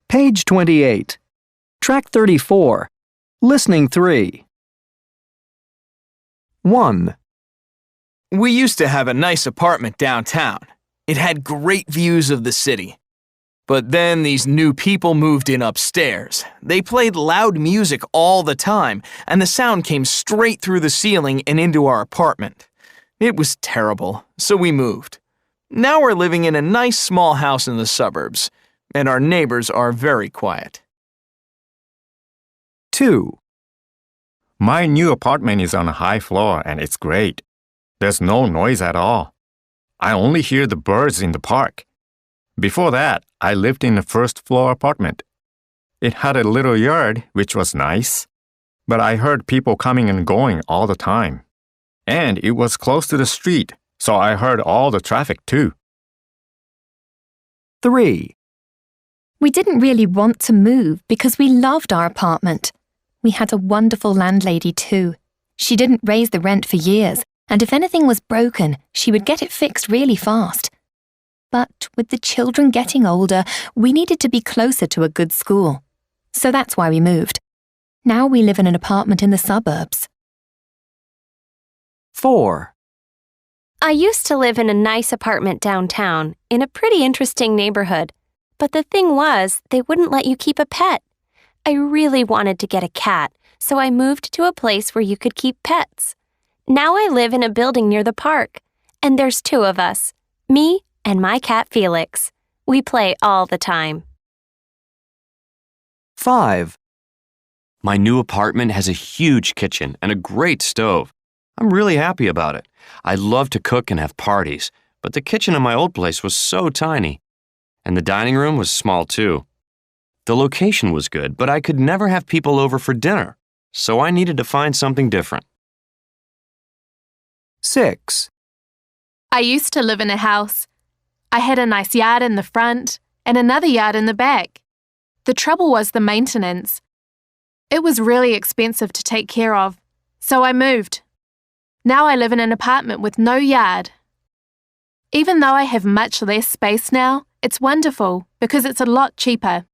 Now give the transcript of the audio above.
Page 28. Track 34. Listening 3. 1. We used to have a nice apartment downtown. It had great views of the city. But then these new people moved in upstairs. They played loud music all the time, and the sound came straight through the ceiling and into our apartment. It was terrible, so we moved. Now we're living in a nice small house in the suburbs, and our neighbors are very quiet. 2. My new apartment is on a high floor and it's great. There's no noise at all. I only hear the birds in the park. Before that, I lived in a first-floor apartment. It had a little yard, which was nice, but I heard people coming and going all the time. And it was close to the street, so I heard all the traffic too. 3. We didn't really want to move because we loved our apartment. We had a wonderful landlady too. She didn't raise the rent for years, and if anything was broken, she would get it fixed really fast. But with the children getting older, we needed to be closer to a good school. So that's why we moved. Now we live in an apartment in the suburbs. 4. I used to live in a nice apartment downtown, in a pretty interesting neighborhood. But the thing was, they wouldn't let you keep a pet. I really wanted to get a cat, so I moved to a place where you could keep pets. Now I live in a building near the park, and there's 2 of us, me and my cat Felix. We play all the time. 5. My new apartment has a huge kitchen and a great stove. I'm really happy about it. I love to cook and have parties, but the kitchen in my old place was so tiny. And the dining room was small too. The location was good, but I could never have people over for dinner, so I needed to find something different. 6. I used to live in a house. I had a nice yard in the front and another yard in the back. The trouble was the maintenance. It was really expensive to take care of, so I moved. Now I live in an apartment with no yard. Even though I have much less space now, it's wonderful because it's a lot cheaper.